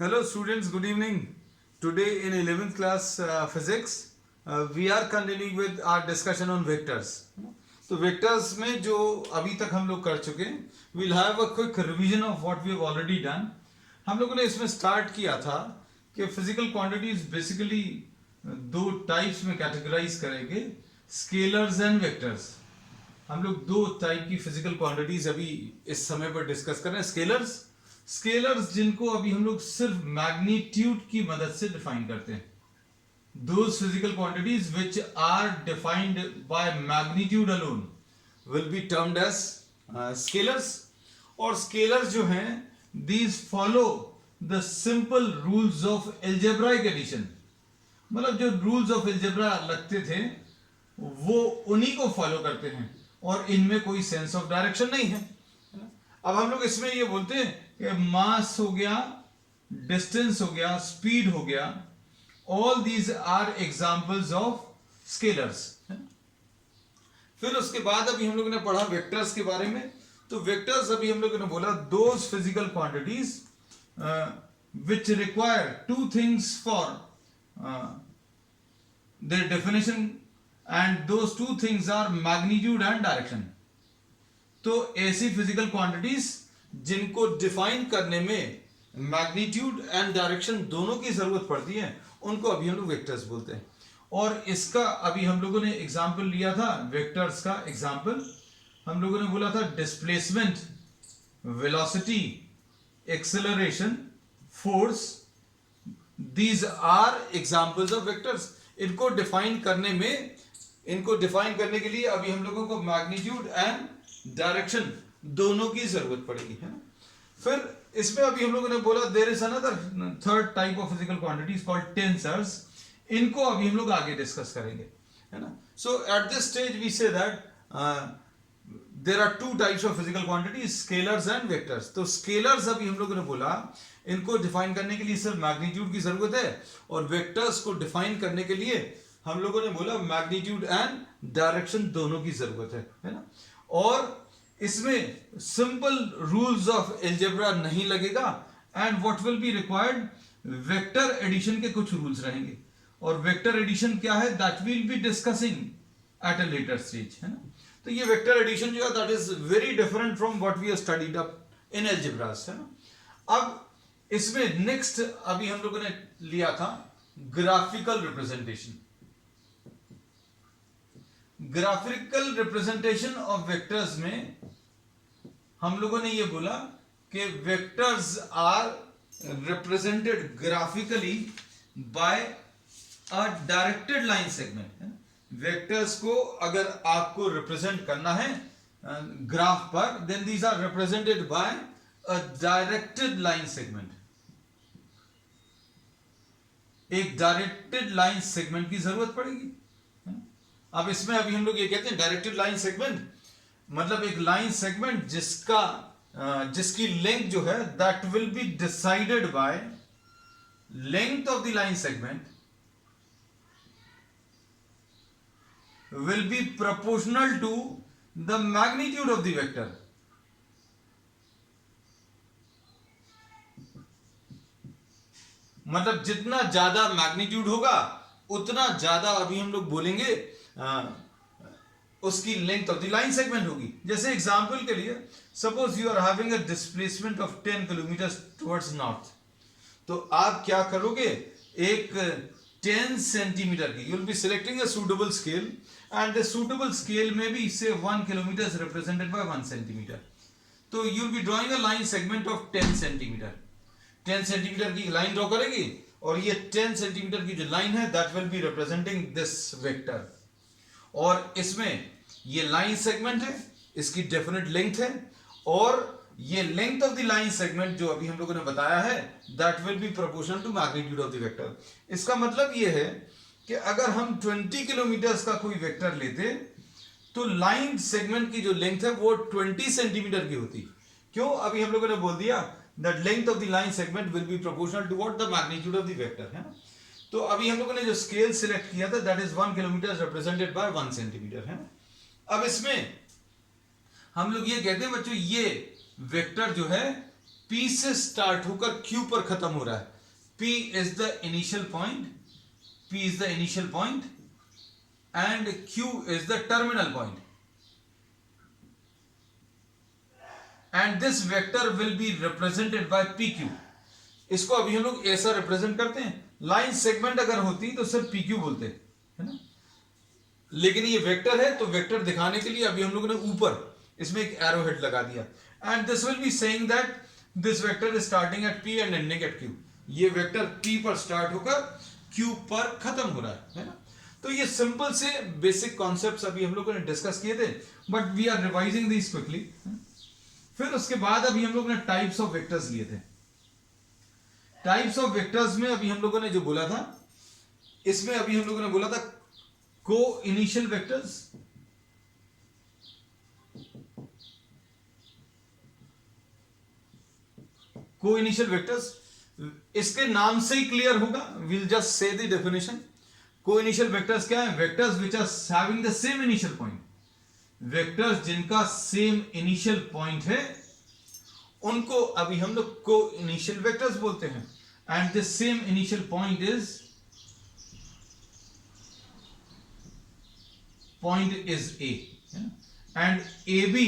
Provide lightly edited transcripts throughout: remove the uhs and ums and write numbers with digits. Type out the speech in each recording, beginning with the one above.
Hello students, good evening. Today in 11th class physics, we are continuing with our discussion on vectors. तो vectors में जो अभी तक हम लोग कर चुके हैं, we'll have a quick revision of what we have already done. हम लोगों ने इसमें start किया था कि physical quantities basically दो types में categorize करेंगे, scalars and vectors. हम लोग दो टाइप की फिजिकल क्वांटिटीज अभी इस समय पर डिस्कस कर रहे हैं. स्केलर्स जिनको अभी हम लोग सिर्फ मैग्नीट्यूड की मदद से डिफाइन करते हैं. Those physical quantities which are defined by magnitude alone will be termed as scalars. और स्केलर्स जो हैं these follow the simple rules of algebraic addition. मतलब जो रूल्स ऑफ एल्जेब्रा लगते थे वो उन्हीं को फॉलो करते हैं और इनमें कोई सेंस ऑफ डायरेक्शन नहीं है. अब हम लोग इसमें ये बोलते हैं कि मास हो गया, डिस्टेंस हो गया, स्पीड हो गया, all these are examples of scalars. फिर उसके बाद अभी हम लोगों ने पढ़ा वेक्टर्स के बारे में. तो वेक्टर्स अभी हम लोगों ने बोला those physical quantities which require two things for their definition and those two things are magnitude and direction. तो ऐसी फिजिकल क्वांटिटीज जिनको डिफाइन करने में मैग्नीट्यूड एंड डायरेक्शन दोनों की जरूरत पड़ती है उनको अभी हम लोग वेक्टर्स बोलते हैं. और इसका अभी हम लोगों ने एग्जांपल लिया था. वेक्टर्स का एग्जांपल हम लोगों ने बोला था displacement, velocity, acceleration, force. These are examples of vectors. इनको डिफाइन करने के लिए अभी हम लोगों को मैग्नीट्यूड एंड डायरेक्शन दोनों की जरूरत पड़ेगी, है ना. फिर इसमें अभी हम लोगों ने बोला there is another third type of physical quantities called tensors. इनको अभी हम लोग आगे डिस्कस करेंगे, है ना. So at this stage we say that there are two types of physical quantities, scalars and vectors. तो स्केलर्स अभी हम लोगों ने बोला इनको डिफाइन करने के लिए सिर्फ मैग्नीट्यूड की जरूरत है, और वेक्टर्स को डिफाइन करने के लिए हम लोगों ने बोला मैग्नीट्यूड एंड डायरेक्शन दोनों की जरूरत है ना. और इसमें सिंपल रूल्स ऑफ एल्जेब्रा नहीं लगेगा and what will be required vector addition के कुछ रूल्स रहेंगे. और वेक्टर एडिशन क्या है that will be discussing at a later stage, है ना. तो ये वेक्टर एडिशन जो है that is very different from what we have studied up in algebras, है ना. अब इसमें नेक्स्ट अभी हम लोगों ने लिया था graphical representation. Graphical representation of vectors में हम लोगों ने ये बोला कि vectors are represented graphically by a directed line segment. Vectors को अगर आपको रिप्रेजेंट करना है ग्राफ पर then these are represented by a directed line segment. एक डायरेक्टेड लाइन सेगमेंट की जरूरत पड़ेगी. अब इसमें अभी हम लोग ये कहते हैं डायरेक्टेड लाइन सेगमेंट मतलब एक लाइन सेगमेंट जिसकी लेंथ जो है that will be decided by length of the line segment will be proportional to the magnitude of the vector. मतलब जितना ज्यादा मैग्नीट्यूड होगा उतना ज्यादा अभी हम लोग बोलेंगे उसकी length of the line segment होगी. जैसे एग्जांपल के लिए suppose you are having a displacement of 10 kilometre towards north. तो आप क्या करोगे एक 10 सेंटीमीटर की you will be selecting a suitable scale and the suitable scale में भी say 1 kilometre is represented by 1 centimetre. तो you will be drawing a line segment of 10 centimetre. 10 centimetre की लाइन ड्रॉ करेगी और ये 10 सेंटीमीटर की जो लाइन है that will be representing this vector. और इसमें ये लाइन सेगमेंट है, इसकी डेफिनेट लेंथ है, और ये length of the line segment जो अभी हम लोगों ने बताया है that will be proportional to magnitude of the vector. इसका मतलब ये है कि अगर हम 20 किलोमीटर का कोई वेक्टर लेते तो लाइन सेगमेंट की जो लेंथ है वो 20 सेंटीमीटर की होती. क्यों? अभी हम लोगों ने बोल दिया that length of the line segment will be proportional to what the magnitude of the vector, है ना. तो अभी हम लोगों ने जो स्केल सिलेक्ट किया था that is 1 kilometre represented by 1 centimetre, है ना. अब इसमें हम लोग ये कहते हैं बच्चों ये वेक्टर जो है P से स्टार्ट होकर Q पर खत्म हो रहा है. P is the initial point, P is the initial point and Q is the terminal point. And this vector will be represented by PQ. इसको अभी हम लोग ऐसा रिप्रेजेंट करते हैं. लाइन सेगमेंट अगर होती तो सिर्फ PQ बोलते हैं, है ना. लेकिन ये वेक्टर है तो वेक्टर दिखाने के लिए अभी हम लोगों ने ऊपर इसमें एक एरो हेड लगा दिया. And this will be saying that this vector is starting at P and ending eight Q. ये वेक्टर P पर स्टार्ट होकर Q पर खत्म हो रहा है ना. तो ये सिंपल से बेसिक कॉन्सेप्ट्स अभी हम लोगों ने डिस्कस किए थे, but we are revising this quickly. फिर उसके बाद अभी हम लोगों ने टाइप्स ऑफ वेक्टर्स लिए थे. टाइप्स ऑफ वेक्टर्स में अभी हम लोगों ने जो बोला था, इसमें अभी हम लोगों ने बोला था co-initial vectors, co-initial vectors. इसके नाम से ही क्लियर होगा, will just say the definition. Co-initial vectors क्या है? Vectors which are having the same initial point. Vectors जिनका सेम इनिशियल पॉइंट है उनको अभी हम लोग को इनिशियल वेक्टर्स बोलते हैं. And the same initial point is A. And A B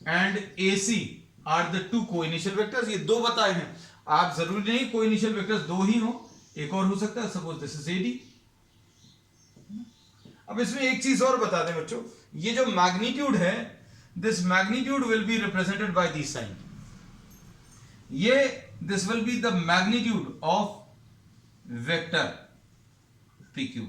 and A C are the two co-initial vectors. ये दो बताए हैं. आप जरूरी नहीं को इनिशियल वेक्टर्स दो ही हो, एक और हो सकता है. Suppose this is AD. अब इसमें एक चीज और बता दें बच्चों, ये जो मैग्नीट्यूड है, this magnitude will be represented by this sign. ये this will be the magnitude of vector PQ.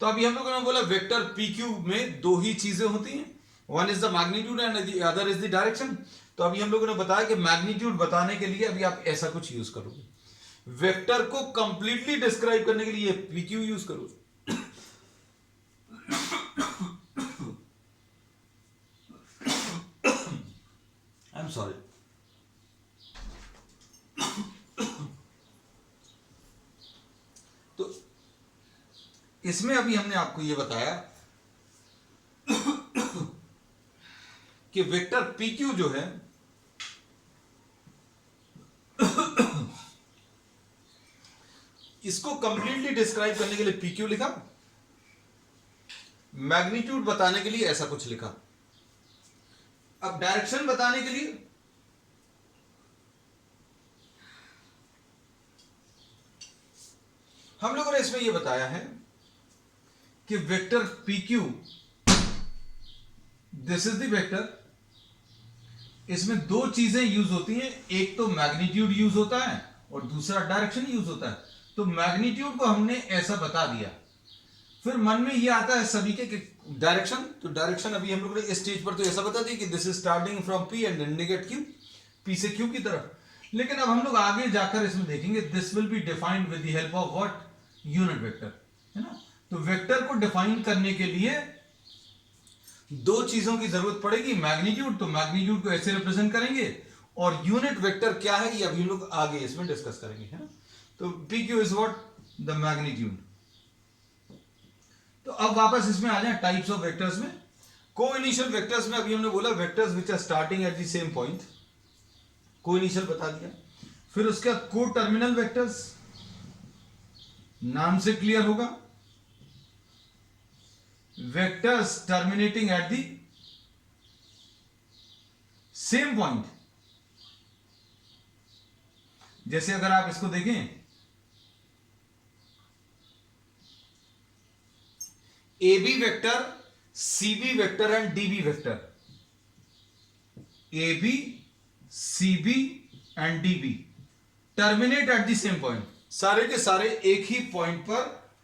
तो अभी हम लोगों ने बोला वेक्टर PQ में दो ही चीजें होती हैं, one is the magnitude and the other is the direction. तो अभी हम लोगों ने बताया कि मैग्नीट्यूड बताने के लिए अभी आप ऐसा कुछ यूज करोगे, वेक्टर को कंप्लीटली डिस्क्राइब करने के लिए PQ यूज करोगे. I am sorry. तो इसमें अभी हमने आपको यह बताया कि वेक्टर PQ जो है इसको कंप्लीटली डिस्क्राइब करने के लिए PQ लिखा, मैग्नीट्यूड बताने के लिए ऐसा कुछ लिखा. अब डायरेक्शन बताने के लिए हम लोगों ने इसमें यह बताया है कि vector PQ, this is the vector. इसमें दो चीजें यूज होती हैं, एक तो मैग्नीट्यूड यूज होता है और दूसरा डायरेक्शन यूज होता है. तो मैग्नीट्यूड को हमने ऐसा बता दिया. फिर मन में यह आता है सभी के डायरेक्शन. तो डायरेक्शन अभी हम लोगों ने इस स्टेज पर तो ऐसा बता दिया कि this is starting from P and ending eight Q, P से Q की तरफ. लेकिन अब हम लोग आगे जाकर इसमें देखेंगे this will be defined with the help of what, unit vector, है ना. तो वेक्टर को डिफाइन करने के लिए दो चीजों की जरूरत पड़ेगी, मैग्नीट्यूड, तो मैग्नीट्यूड को ऐसे रिप्रेजेंट करेंगे, और यूनिट वेक्टर क्या है ये अभी हम लोग आगे इसमें डिस्कस करेंगे, है ना. तो PQ is what, the magnitude. तो अब वापस इसमें आ जाए टाइप्स ऑफ वेक्टर्स में. को इनिशियल वेक्टर्स में अभी हमने बोला vectors which are starting at the same point, co-initial बता दिया. फिर उसके बाद को टर्मिनल वेक्टर्स, नाम से क्लियर होगा, vectors terminating at the same point. जैसे अगर आप इसको देखें, AB vector, CB vector and DB vector. AB, CB and DB terminate at the same point. सारे के सारे एक ही पॉइंट पर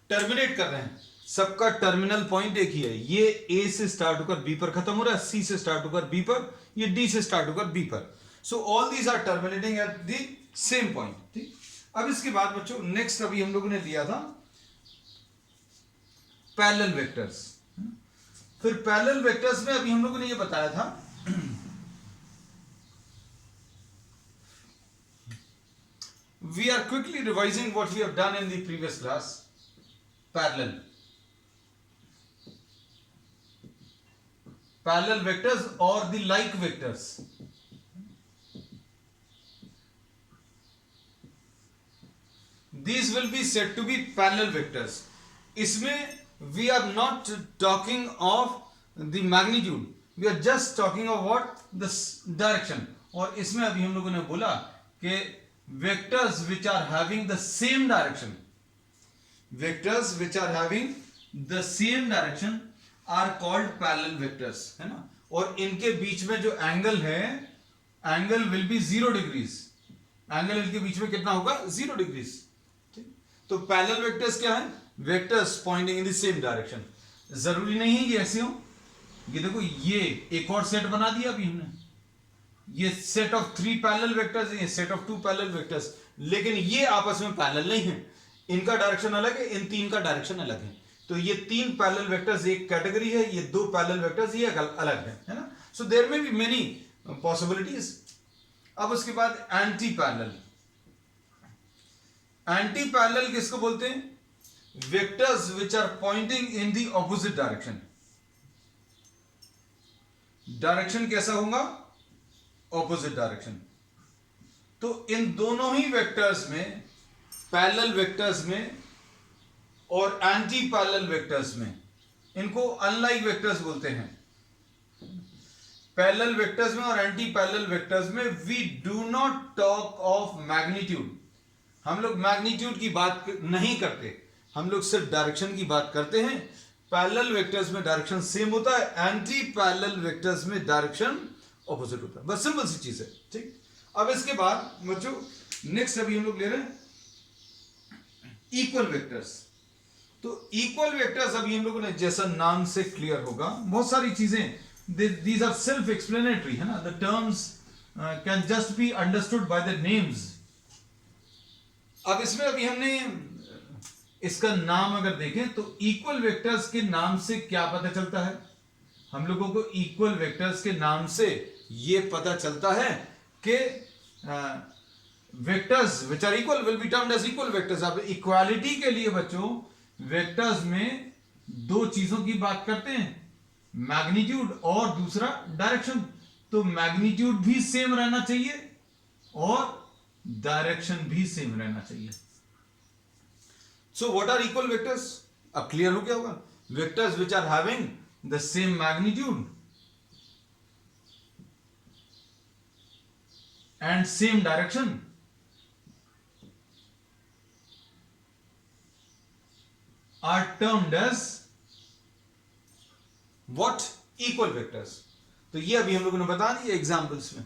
टर्मिनेट कर रहे हैं, सबका टर्मिनल पॉइंट एक ही है. ये A से स्टार्ट होकर B पर खत्म हो रहा है, C से स्टार्ट होकर B पर, ये D से स्टार्ट होकर B पर. So all these are terminating at the same point. ठीक. अब इसके बाद बच्चों नेक्स्ट अभी हम लोगों ने लिया था पैरेलल वेक्टर्स. फिर पैरेलल वेक्टर्स में अभी हम लोगों ने ये बताया था we are quickly revising what we have done in the previous class. Parallel vectors or the like vectors. these will be said to be parallel vectors. इसमें we are not talking of the magnitude, we are just talking of what, the direction. और इसमें अभी हम लोगों ने बोला कि vectors which are having the same direction, vectors which are having the same direction are called parallel vectors, है ना. और इनके बीच में जो एंगल है, angle will be 0 degrees. Angle इनके बीच में कितना होगा, 0 डिग्रीज. तो पैरेलल वेक्टर्स क्या है, vectors Poynting in the same direction. जरूरी नहीं है कि ऐसे हो. ये देखो, ये एक और सेट बना दिया अभी हमने. ये सेट ऑफ 3 पैरेलल वेक्टर्स है, ये सेट ऑफ 2 पैरेलल वेक्टर्स, लेकिन ये आपस में पैरेलल नहीं है. इनका डायरेक्शन अलग है, इन 3 का डायरेक्शन अलग है. तो ये 3 पैरेलल वेक्टर्स एक कैटेगरी है, ये 2 पैरेलल वेक्टर्स ये अलग है ना. सो देयर में बी मेनी पॉसिबिलिटीज. अब उसके बाद एंटी पैरेलल. एंटी पैरेलल किसको बोलते हैं, vectors which are pointing in the opposite direction. Direction कैसा होगा, ऑपोजिट डायरेक्शन. तो इन दोनों ही वेक्टर्स में, पैरेलल वेक्टर्स में और एंटी पैरेलल वेक्टर्स में, इनको अनलाइक वेक्टर्स बोलते हैं. पैरेलल वेक्टर्स में और एंटी पैरेलल वेक्टर्स में we do not talk of magnitude. हम लोग मैग्नीट्यूड की बात नहीं करते, हम लोग सिर्फ डायरेक्शन की बात करते हैं. पैरेलल वेक्टर्स में डायरेक्शन सेम होता है, एंटी पैरेलल वेक्टर्स में डायरेक्शन ऑपोजिट होता है. बस सिंपल सी चीज है. ठीक. अब इसके बाद बच्चों नेक्स्ट अभी हम लोग ले रहे हैं इक्वल वेक्टर्स. तो इक्वल वेक्टर्स अभी हम लोगों ने, जैसा नाम से क्लियर होगा, बहुत सारी चीजें, these are self explanatory, है ना. the terms can just be understood by the names. अब इसमें अभी हमने इसका नाम अगर देखें तो इक्वल वेक्टर्स के नाम से क्या पता चलता है, हम लोगों को इक्वल वेक्टर्स के नाम से ये पता चलता है कि vectors which are equal will be termed as equal vectors. अब इक्वालिटी के लिए बच्चों वेक्टर्स में 2 चीजों की बात करते हैं, मैग्नीट्यूड और दूसरा डायरेक्शन. तो मैग्नीट्यूड भी सेम रहना चाहिए और डायरेक्शन भी सेम रहना चाहिए. So what are equal vectors, अब क्लियर हो गया होगा. Vectors which are having the same magnitude and same direction are termed as what, equal vectors. तो ये अभी हम लोगों ने बता दिया एग्जांपल्स में.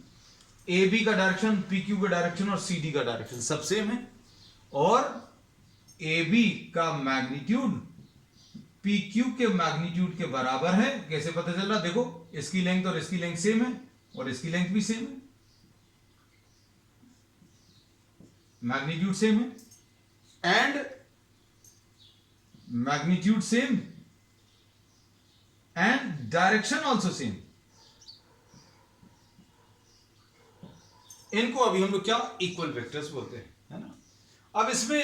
ए बी का डायरेक्शन, पी क्यू का डायरेक्शन और सी डी का डायरेक्शन सब सेम है, और ए बी का मैग्नीट्यूड पी क्यू के मैग्नीट्यूड के बराबर है. कैसे पता चल रहा, देखो इसकी लेंथ और इसकी लेंथ सेम है और इसकी लेंथ भी सेम है, मैग्नीट्यूड सेम है and magnitude same and direction also same. इनको अभी हम लोग क्या, इक्वल वेक्टर्स बोलते हैं, है ना. अब इसमें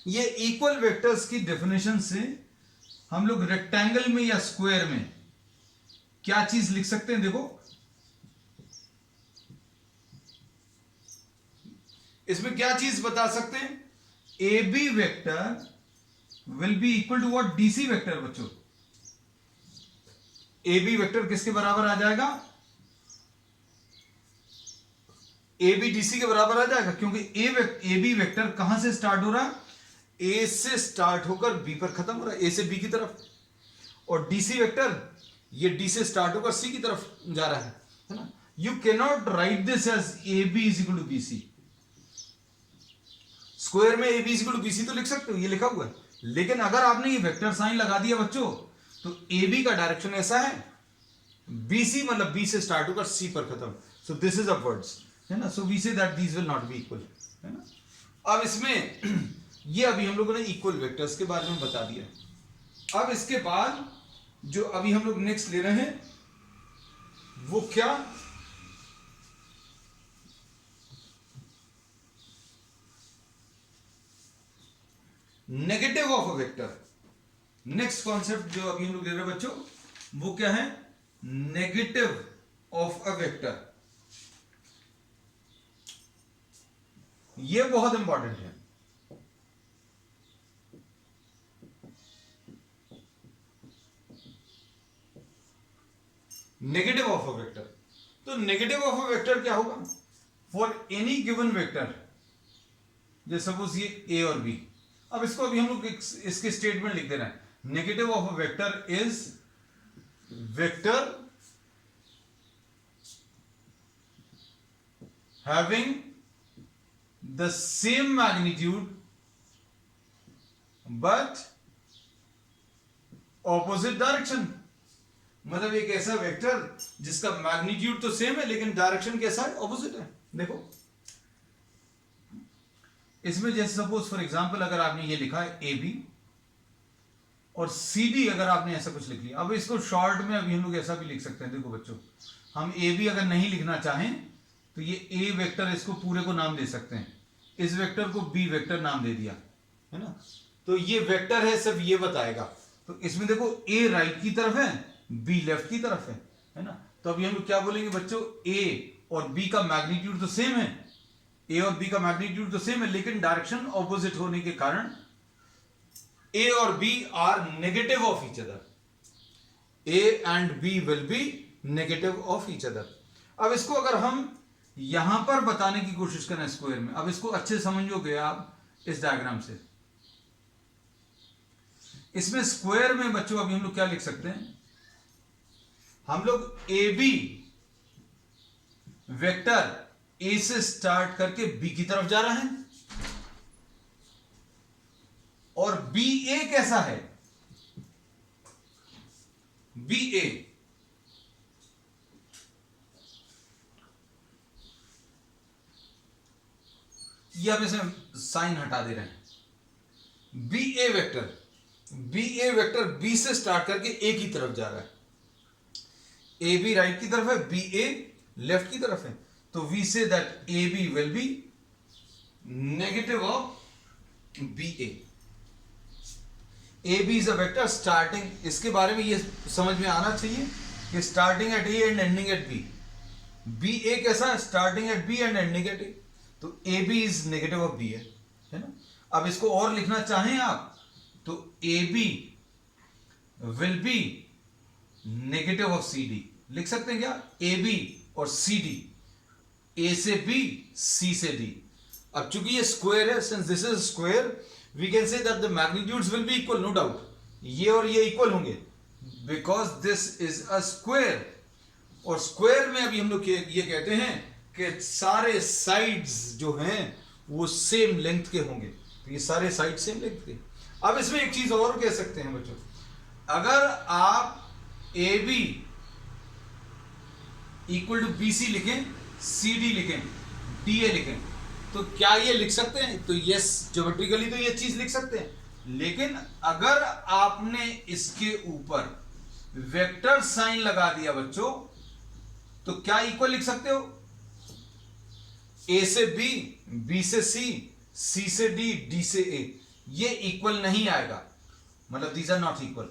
ये इक्वल वेक्टर्स की डेफिनेशन से हम लोग रेक्टेंगल में या स्क्वायर में क्या चीज लिख सकते हैं, देखो इसमें क्या चीज बता सकते हैं. A B vector will be equal to what, DC vector. बच्चों ए बी वेक्टर किसके बराबर आ जाएगा, ए बी डीसी के बराबर आ जाएगा, क्योंकि ए बी वेक्टर कहां से स्टार्ट हो रहा है, ए से स्टार्ट होकर बी पर खत्म हो रहा है, ए से बी की तरफ. और डीसी वेक्टर ये डी से स्टार्ट होकर सी की तरफ जा रहा है ना. You can not write this as A B is equal to B C. Square में A B is equal to B C तो लिख सकते हो, ये लिखा हुआ है. लेकिन अगर आपने ये वेक्टर साइन लगा दिया बच्चों, तो ए बी का डायरेक्शन ऐसा है, बी सी मतलब बी से स्टार्ट होकर सी पर खत्म. सो दिस इज अपवर्ड्स, है ना. So we say that these will not be equal, है ना. अब इसमें ये अभी हम लोगों ने इक्वल वेक्टर्स के बारे में बता दिया. अब इसके बाद जो अभी हम लोग नेक्स्ट ले रहे हैं वो क्या, negative of a vector. Next concept जो अभी हम लोग ले रहे हैं बच्चों वो क्या है, नेगेटिव ऑफ अ वेक्टर. ये बहुत इंपॉर्टेंट है. Negative of a vector. तो नेगेटिव ऑफ अ वेक्टर क्या होगा? फॉर एनी गिवन वेक्टर, जैसे सपोज ये ए और बी। अब इसको अभी हम लोग इसके स्टेटमेंट लिख दे रहे हैं। Negative of a vector is vector having the same magnitude but opposite direction। मतलब एक ऐसा वेक्टर जिसका मैग्नीट्यूड तो सेम है लेकिन डायरेक्शन कैसा है? ऑपोजिट है। देखो इसमें जैसे सपोज फॉर एग्जांपल अगर आपने ये लिखा है ए बी और सी डी, अगर आपने ऐसा कुछ लिख लिया, अब इसको शॉर्ट में अभी हम लोग ऐसा भी लिख सकते हैं। देखो बच्चों, हम ए बी अगर नहीं लिखना चाहें तो ये ए वेक्टर, इसको पूरे को नाम दे सकते हैं। इस वेक्टर को बी वेक्टर नाम दे दिया है ना। तो ये वेक्टर है, सिर्फ ये बताएगा। तो इसमें देखो ए राइट की तरफ है, बी लेफ्ट की तरफ है ना। तो अभी हम लोग क्या बोलेंगे बच्चों? ए और बी का मैग्नीट्यूड तो सेम है, ए और बी का मैग्नीट्यूड तो सेम है, लेकिन डायरेक्शन ऑपोजिट होने के कारण ए और B are negative of each other. A and B will be negative of each other. अब इसको अगर हम यहां पर बताने की कोशिश करें स्क्वायर में, अब इसको अच्छे समझोगे आप इस डायग्राम से। इसमें स्क्वायर में बच्चों अभी हम लोग क्या लिख सकते हैं? हम लोग ए बी वेक्टर ए से स्टार्ट करके बी की तरफ जा रहा है, और बी ए कैसा है? बी ए ये अब इसे साइन हटा दे रहे हैं। बी ए वेक्टर बी से स्टार्ट करके ए की तरफ जा रहा है। ए बी राइट की तरफ है, बी ए लेफ्ट की तरफ है। तो we say that A B will be negative of B A. A B is a vector starting, इसके बारे में ये समझ में आना चाहिए कि starting at A and ending at B. B A कैसा है? Starting at B and ending at A. तो A B is negative of B A, है ना। अब इसको और लिखना चाहें आप तो A B will be negative of C D लिख सकते हैं क्या? ए बी और सी डी, ए से बी सी से डी। अब चूंकि ये स्क्वायर है, since this is square, we can say that the magnitudes will be equal, no doubt. ये और ये इक्वल होंगे because this is a square. और स्क्वायर में अभी हम लोग ये कहते हैं कि सारे साइड्स जो हैं वो सेम लेंथ के होंगे। तो ये सारे साइड सेम लेंथ के। अब इसमें एक चीज और कह सकते हैं बच्चों, अगर आप A B equal to B C लिखें, सी डी लिखें, डी ए लिखें, तो क्या ये लिख सकते हैं? तो यस, ज्योमेट्रिकली तो ये चीज लिख सकते हैं। लेकिन अगर आपने इसके ऊपर वेक्टर साइन लगा दिया बच्चों, तो क्या इक्वल लिख सकते हो? ए से बी, बी से सी, सी से डी, डी से ए, ये इक्वल नहीं आएगा, मतलब these are not equal.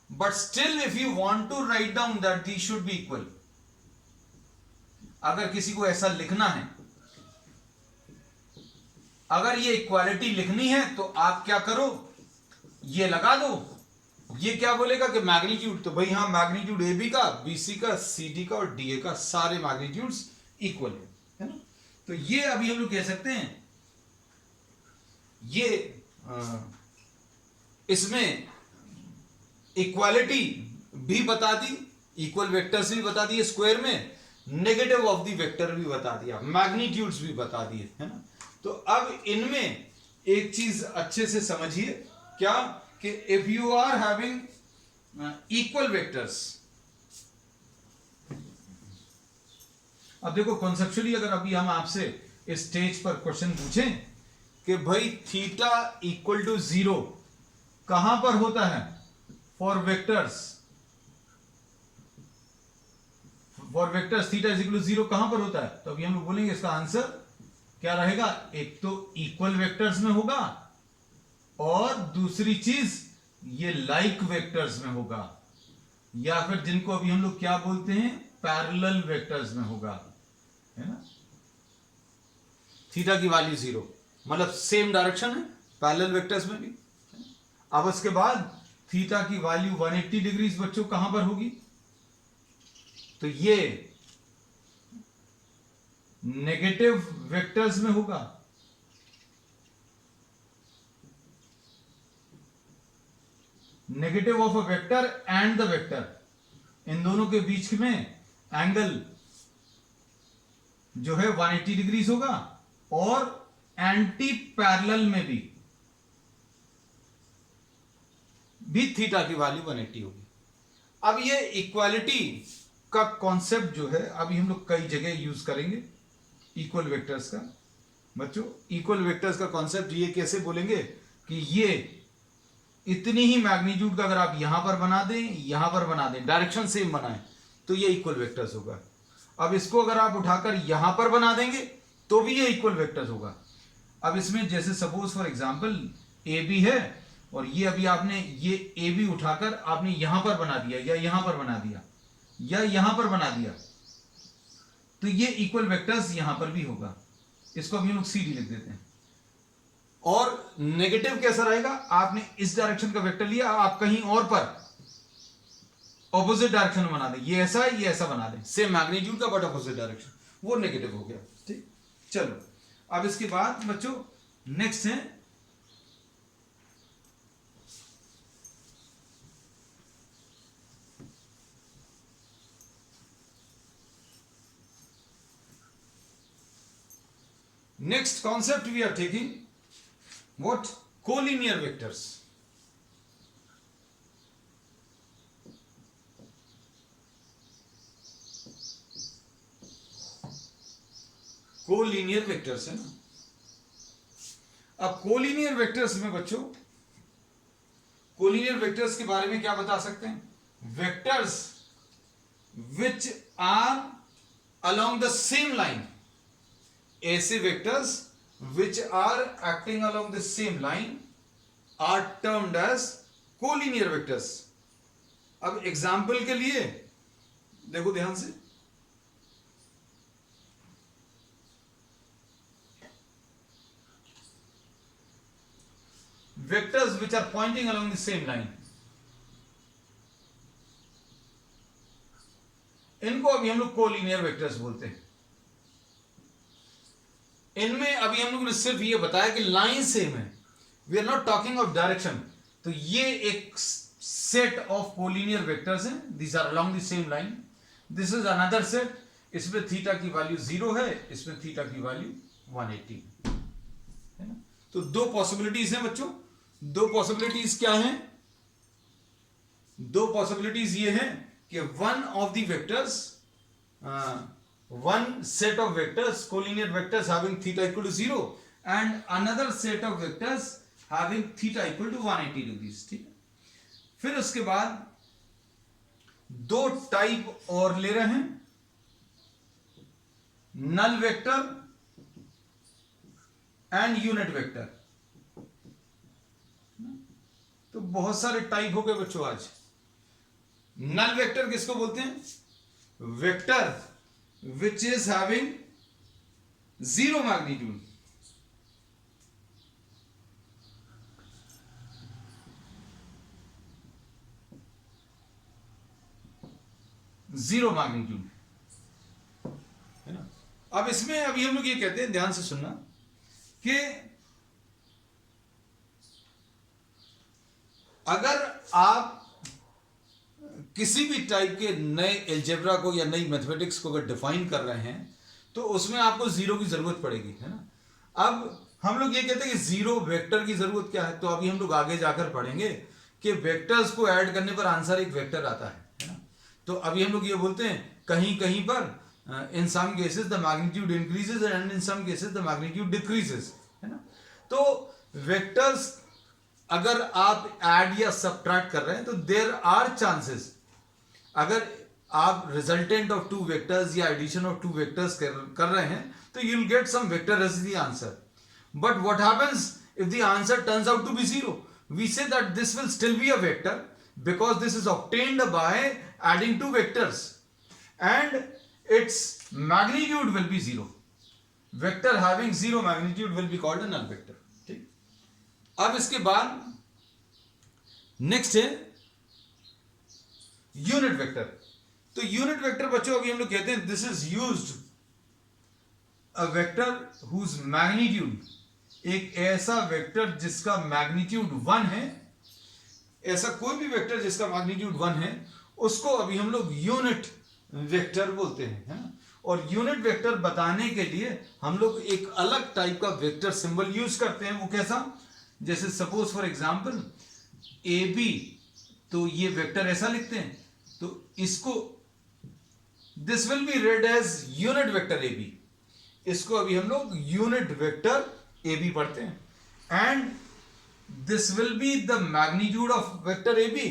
But still if you want to write down that these should be equal, अगर किसी को ऐसा लिखना है, अगर ये इक्वालिटी लिखनी है तो आप क्या करो, ये लगा दो। ये क्या बोलेगा कि मैग्नीट्यूड, तो भाई हाँ मैग्नीट्यूड ए बी का, बी सी का, सी डी का और डी ए का सारे मैग्नीट्यूड्स इक्वल है ना। तो ये अभी हम लोग कह सकते हैं, ये इसमें इक्वालिटी भी बता दी, इक्वल वेक्टर्स भी बता दिए स्क्वायर में, नेगेटिव ऑफ द वेक्टर भी बता दिया, मैग्नीट्यूड्स भी बता दिए, है ना। तो अब इनमें एक चीज अच्छे से समझिए, क्या कि if you are having equal vectors, अब देखो कॉन्सेप्चुअली अगर अभी हम आपसे इस स्टेज पर क्वेश्चन पूछें कि भाई थीटा इक्वल टू 0 कहां पर होता है for vectors, theta is equal to 0 कहां पर होता है, तो अभी हम लोग बोलेंगे इसका आंसर क्या रहेगा, एक तो इक्वल वेक्टर्स में होगा और दूसरी चीज ये लाइक वेक्टर्स में होगा, या फिर जिनको अभी हम लोग क्या बोलते हैं, पैरेलल वेक्टर्स में होगा, है ना। थीटा की वैल्यू 0 मतलब सेम डायरेक्शन है, पैरेलल वेक्टर्स में भी। अब उसके बाद थीटा की वैल्यू 180 डिग्री बच्चों कहां पर होगी, तो ये नेगेटिव वेक्टर्स में होगा, negative of a vector and the vector, इन दोनों के बीच में एंगल जो है 180 डिग्रीज होगा, और एंटी पैरेलल में भी थीटा की वैल्यू 180 होगी। अब ये इक्वालिटी का कॉन्सेप्ट जो है अभी हम लोग कई जगह यूज करेंगे इक्वल वेक्टर्स का। बच्चों इक्वल वेक्टर्स का कॉन्सेप्ट ये कैसे बोलेंगे कि ये इतनी ही मैग्नीट्यूड का अगर आप यहां पर बना दें, यहां पर बना दें, डायरेक्शन सेम बनाएं, तो ये इक्वल वेक्टर्स होगा। अब इसको अगर आप उठाकर यहां पर बना देंगे तो भी ये इक्वल वेक्टर्स होगा। अब इसमें जैसे suppose for example A B है, और ये अभी आपने ये ए बी उठाकर आपने यहां पर बना दिया, या यहां पर बना दिया, या यहां पर बना दिया, तो ये इक्वल वेक्टर्स यहां पर भी होगा। इसको अभी हम लोग सी डी लिख देते हैं। और नेगेटिव कैसा रहेगा, आपने इस डायरेक्शन का वेक्टर लिया, आप कहीं और पर ऑपोजिट डायरेक्शन में बना दें, ये ऐसा है, ये ऐसा बना दें, सेम मैग्नीट्यूड का बट ऑपोजिट डायरेक्शन, वो नेगेटिव हो गया। ठीक, चलो अब इसके बाद बच्चों नेक्स्ट है next concept we are taking what collinear vectors. Collinear vectors है ना। अब कोलिनियर वेक्टर्स में बच्चों, कोलिनियर वेक्टर्स के बारे में क्या बता सकते हैं, vectors which are along the same line, ऐसे vectors which are acting along the same line are termed as collinear vectors. अब एग्जाम्पल के लिए देखो ध्यान से, vectors which are pointing along the same line, इनको अभी हम लोग कोलिनियर वेक्टर्स बोलते हैं। इनमें अभी हम लोग ने सिर्फ ये बताया कि लाइन सेम है, we are not talking of direction. तो ये एक सेट ऑफ कोलिनियर वेक्टर्स हैं, these are along the same line. This is another set, इसमें थीटा की वैल्यू 0 है, इसमें थीटा की वैल्यू 180 है ना। तो दो पॉसिबिलिटीज हैं बच्चों, दो पॉसिबिलिटीज क्या हैं, दो पॉसिबिलिटीज ये हैं कि one of the vectors, one set of vectors, collinear vectors having theta equal to 0 and another set of vectors having theta equal to 180 degrees. ठीक है, फिर उसके बाद दो टाइप और ले रहे हैं, null vector and unit vector. तो बहुत सारे टाइप हो गए बच्चों आज। नल वेक्टर किसको बोलते हैं, vector which is having zero magnitude, zero magnitude है ना। अब इसमें अभी हम लोग ये कहते हैं, ध्यान से सुनना, कि अगर आप किसी भी टाइप के नए एल्जेब्रा को या नई मैथमेटिक्स को अगर डिफाइन कर रहे हैं तो उसमें आपको जीरो की जरूरत पड़ेगी, है ना। अब हम लोग ये कहते हैं कि जीरो वेक्टर की जरूरत क्या है, तो अभी हम लोग आगे जाकर पढ़ेंगे कि वेक्टर्स को ऐड करने पर आंसर एक वेक्टर आता है ना। तो अभी हम लोग ये बोलते हैं कहीं कहीं पर in some cases the magnitude increases and in some cases the magnitude decreases, है ना। तो वेक्टर्स अगर आप ऐड या सब्ट्रैक्ट कर रहे हैं तो देयर आर चांसेस, अगर आप रिजल्टेंट ऑफ टू वेक्टर्स या एडिशन ऑफ टू वेक्टर्स कर रहे हैं तो you will get some vector as the answer. But what happens if the answer turns out to be zero, we say that this will still be a vector because this is obtained by adding two vectors and its magnitude will be zero. Vector having zero magnitude will be called a null vector. ठीक, अब इसके बाद next है unit vector. तो unit vector बच्चों अभी हम लोग कहते हैं this is used a vector whose magnitude, एक ऐसा वेक्टर जिसका मैग्नीट्यूड 1 है, ऐसा कोई भी वेक्टर जिसका मैग्नीट्यूड 1 है उसको अभी हम लोग यूनिट वेक्टर बोलते हैं, है ना। और यूनिट वेक्टर बताने के लिए हम लोग एक अलग टाइप का वेक्टर सिंबल यूज करते हैं। वो कैसा, जैसे suppose for example A B, तो ये वेक्टर ऐसा लिखते हैं, तो इसको this will be read as unit vector A B, इसको अभी हम लोग यूनिट वेक्टर ए बी पढ़ते हैं। And this will be the magnitude of vector AB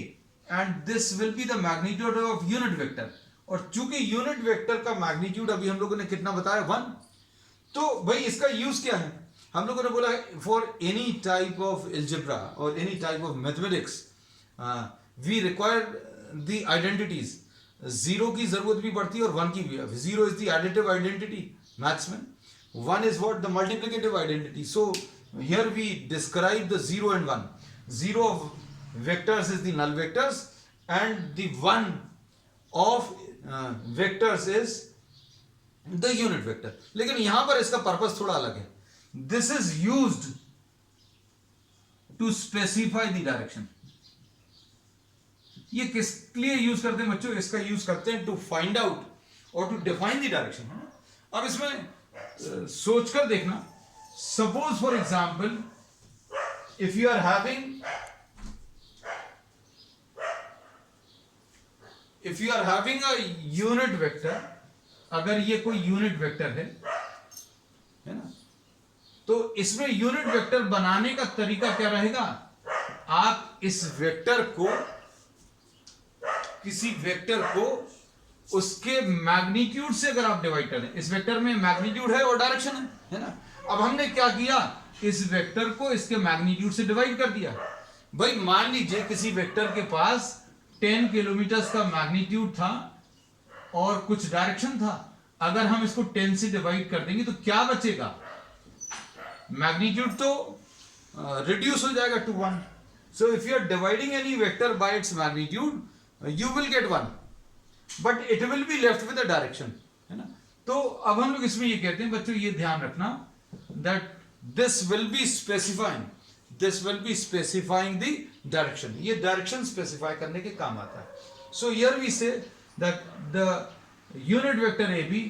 and this will be the magnitude of unit vector। और चूंकि unit vector का magnitude अभी हम लोगों ने कितना बताया 1, तो भाई इसका यूज क्या है, हम लोगों ने बोला for any type of algebra और any type of mathematics we require the identities. 0 की जरूरत भी पड़ती है और 1 की भी। 0 is the additive identity maths में, 1 is what the multiplicative identity। So here we describe the 0 and 1। 0 of vectors is the null vectors and the 1 of vectors is the unit vector। लेकिन यहां पर इसका पर्पस थोड़ा अलग है। This is used to specify the direction। ये किस लिए यूज करते हैं बच्चों, इसका यूज करते हैं टू फाइंड आउट और टू डिफाइन द डायरेक्शन। अब इसमें सोचकर देखना, suppose for example if you are having a unit vector, अगर ये कोई यूनिट वेक्टर है ना, तो इसमें यूनिट वेक्टर बनाने का तरीका क्या रहेगा, आप इस वेक्टर को, किसी वेक्टर को उसके मैग्नीट्यूड से अगर आप डिवाइड करें, इस वेक्टर में मैग्नीट्यूड है और डायरेक्शन है ना। अब हमने क्या किया, इस वेक्टर को इसके मैग्नीट्यूड से डिवाइड कर दिया। भाई मान लीजिए किसी वेक्टर के पास 10 किलोमीटर का मैग्नीट्यूड था और कुछ डायरेक्शन था, अगर हम इसको 10 से डिवाइड कर देंगे तो क्या बचेगा, मैग्नीट्यूड तो रिड्यूस हो जाएगा to 1। So if you are dividing any vector by its magnitude you will get 1 but it will be left with a direction, है ना। तो अब हम लोग इसमें ये कहते हैं बच्चों, ये ध्यान रखना that this will be specifying the direction। ये direction specify करने के काम आता है। So here we say that the unit vector AB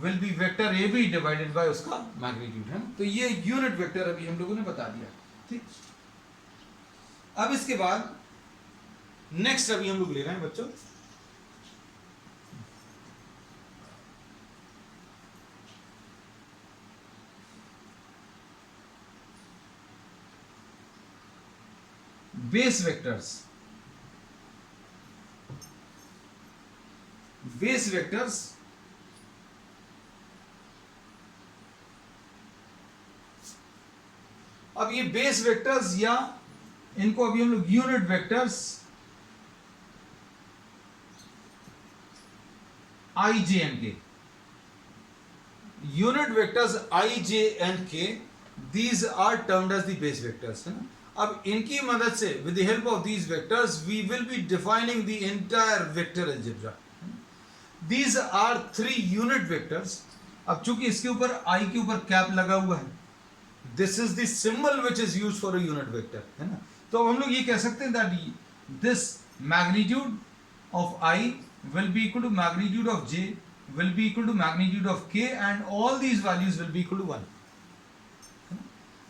will be vector AB divided by उसका magnitude, है ना। तो ये unit vector अभी हम लोगों ने बता दिया, ठीक। अब इसके बाद नेक्स्ट अभी हम लोग ले रहे हैं बच्चों बेस वेक्टर्स। बेस वेक्टर्स अब ये बेस वेक्टर्स या इनको अभी हम लोग unit vectors I, J and K, unit vectors I, J and K, these are termed as the base vectors, है ना। अब इनकी मदद से with the help of these vectors we will be defining the entire vector algebra। These are 3 unit vectors। अब चूंकि इसके ऊपर I के ऊपर कैप लगा हुआ है, this is the symbol which is used for a unit vector, है ना। तो अब हम लोग ये कह सकते हैं that this magnitude of I will be equal to magnitude of J will be equal to magnitude of K and all these values will be equal to 1।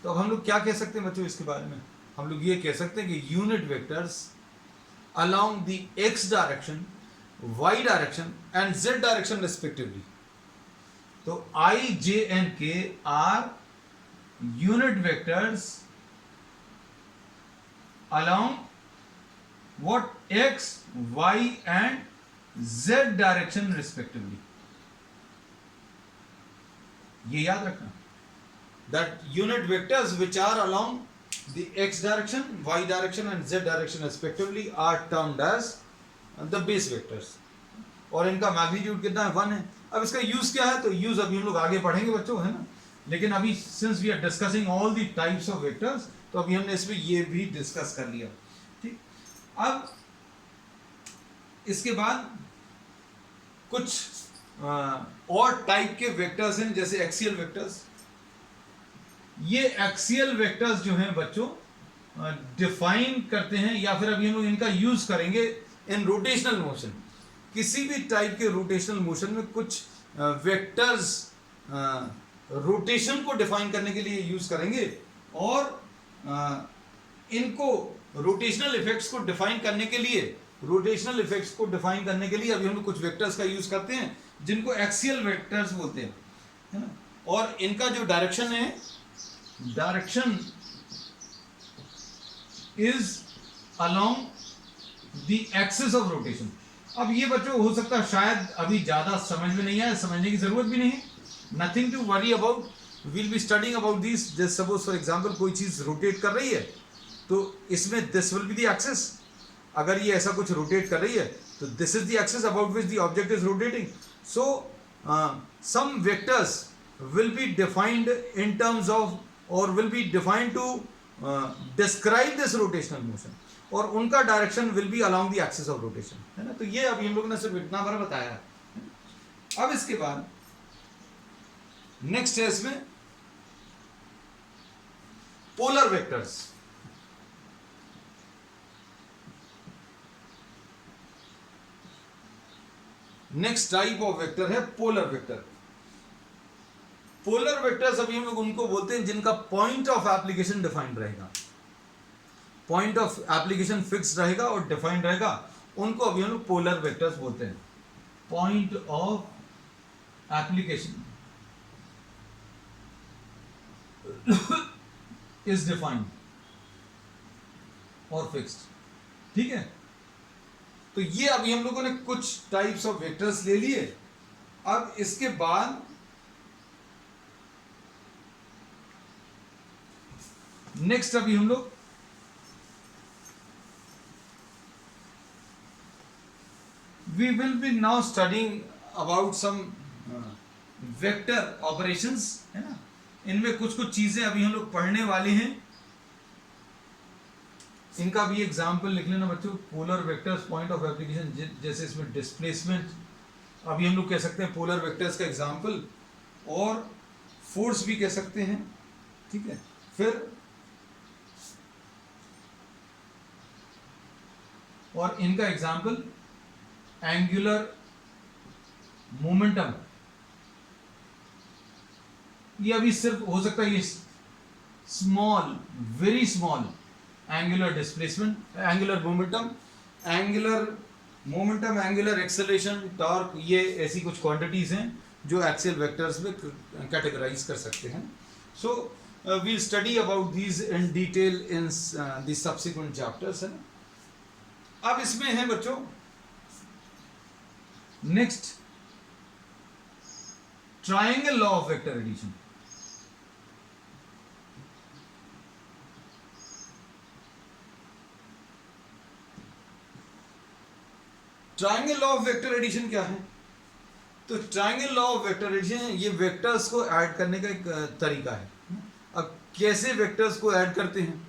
तो अब हम लोग क्या कह सकते हैं बच्चों इसके बारे में, हम लोग ये कह सकते हैं कि unit vectors along the x direction, y direction and z direction respectively। तो I, J and K are unit vectors along what x, y and z direction respectively. ये याद रखना that unit vectors which are along the x direction, y direction and z direction respectively are termed as the base vectors। और इनका magnitude कितना है, 1 है। अब इसका यूज क्या है, तो यूज अभी हम लोग आगे पढ़ेंगे बच्चों, है ना। लेकिन अभी since we are discussing all the types of vectors, तो अभी हमने इसमें ये भी डिस्कस कर लिया, ठीक। अब इसके बाद कुछ और टाइप के वेक्टर्स हैं, जैसे एक्सियल वेक्टर्स। ये एक्सियल वेक्टर्स जो हैं बच्चों डिफाइन करते हैं, या फिर अभी हम लोग इनका यूज करेंगे इन रोटेशनल मोशन। किसी भी टाइप के रोटेशनल मोशन में कुछ वेक्टर्स रोटेशन को डिफाइन करने के लिए यूज करेंगे, और इनको रोटेशनल इफेक्ट्स को डिफाइन करने के लिए अभी हम लोग कुछ वेक्टर्स का यूज करते हैं जिनको एक्सियल वेक्टर्स बोलते हैं, है ना। और इनका जो डायरेक्शन है, direction is along the axis of rotation. अब ये बच्चों हो सकता है शायद अभी ज्यादा समझ में नहीं आया, समझने की जरूरत भी नहीं है, nothing to worry about, will be studying about this. Just suppose for example कोई चीज रोटेट कर रही है, तो इसमें this will be the axis. अगर ये ऐसा कुछ रोटेट कर रही है तो this is the axis about which the object is rotating. So some vectors will be defined in terms of, और will be defined to describe this rotational motion, और उनका direction will be along the axis of rotation, है ना। तो ये अभी हम लोगों ने सिर्फ इतना भर बताया है। अब इसके बाद नेक्स्ट है इसमें polar vectors. Next type of vector है पोलर वेक्टर। पोलर वेक्टर्स अभी हम लोग उनको बोलते हैं जिनका पॉइंट ऑफ एप्लीकेशन डिफाइंड रहेगा, पॉइंट ऑफ एप्लीकेशन फिक्स रहेगा और डिफाइंड रहेगा, उनको अभी हम लोग पोलर वेक्टर्स बोलते हैं। Point of application is defined और फिक्स्ड, ठीक है। तो ये अभी हम लोगों ने कुछ टाइप्स ऑफ वेक्टर्स ले लिए। अब इसके बाद नेक्स्ट अभी हम लोग we will be now studying about some vector operations, है ना। इनमें कुछ कुछ चीजें अभी हम लोग पढ़ने वाले हैं, इनका भी एग्जाम्पल लिख लेना बच्चों। Polar vectors point of application, जैसे इसमें डिस्प्लेसमेंट अभी हम लोग कह सकते हैं पोलर वेक्टर्स का एग्जाम्पल, और फोर्स भी कह सकते हैं, ठीक है। फिर और इनका एग्जाम्पल एंगुलर मोमेंटम, ये अभी सिर्फ हो सकता है ये small, very small angular displacement, angular momentum, angular acceleration, torque, ये ऐसी कुछ क्वांटिटीज हैं जो एक्सियल वेक्टर्स में कैटेगराइज कर सकते हैं। So we study about these in detail in the subsequent chapters, है ना। अब इसमें है बच्चों next triangle law of vector addition. Triangle law of vector addition क्या है? तो triangle law of vector addition ये वेक्टर्स को ऐड करने का एक तरीका है। अब कैसे वेक्टर्स को ऐड करते हैं,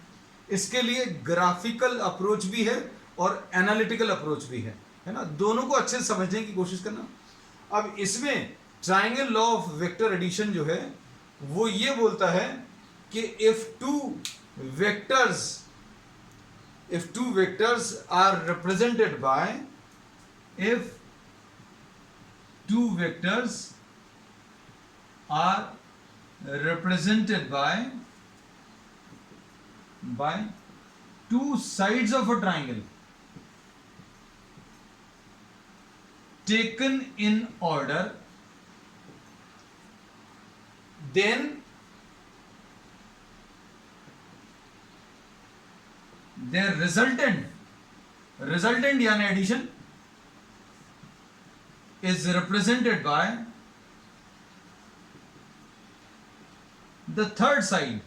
इसके लिए ग्राफिकल अप्रोच भी है और एनालिटिकल अप्रोच भी है ना। दोनों को अच्छे से समझने की कोशिश करना। अब इसमें triangle law of vector addition जो है वो ये बोलता है कि if two vectors are represented by, if two vectors are represented by two sides of a triangle taken in order, then their resultant यानी addition is represented by the third side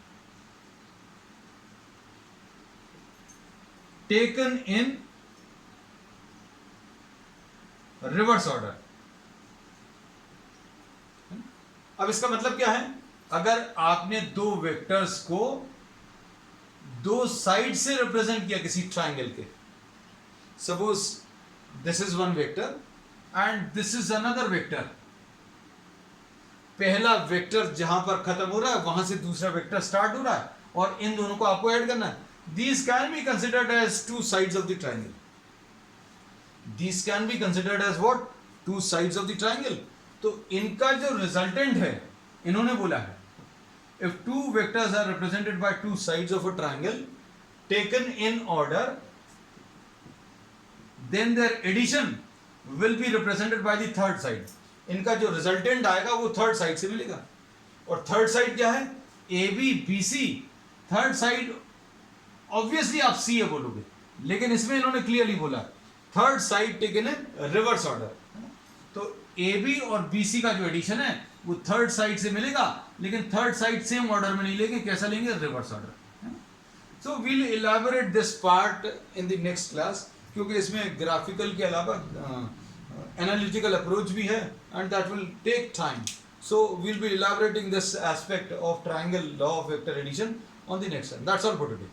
taken in reverse order। अब इसका मतलब क्या है? अगर आपने दो vectors को दो साइड से रिप्रेजेंट किया किसी ट्राइंगल के, suppose this is one vector and this is another vector. पहला वेक्टर जहां पर खत्म हो रहा है वहां से दूसरा वेक्टर स्टार्ट हो रहा है, और इन दोनों को आपको ऐड करना है। These can be considered as two sides of the triangle. These can be considered as what? Two sides of the triangle. तो इनका जो रिजल्टेंट है, इन्होंने बोला है if two vectors are represented by two sides of a triangle taken in order, then their addition will be represented by the third side. इनका जो resultant आएगा वो थर्ड साइड से मिलेगा। और थर्ड साइड क्या है? A B B C. Third side obviously आप सी है बोलोगे, लेकिन इसमें इन्होंने क्लियरली बोला third side taken in reverse order. तो ए बी और बी सी का जो एडिशन है वो थर्ड साइड से मिलेगा, लेकिन थर्ड साइड सेम ऑर्डर में नहीं लेंगे, कैसा लेंगे? Reverse order. So we'll elaborate this part in the next class, क्योंकि इसमें ग्राफिकल के अलावा एनालिटिकल अप्रोच भी है, and that will take time. So we'll be elaborating this aspect of triangle law of vector addition on the next one. That's all for today.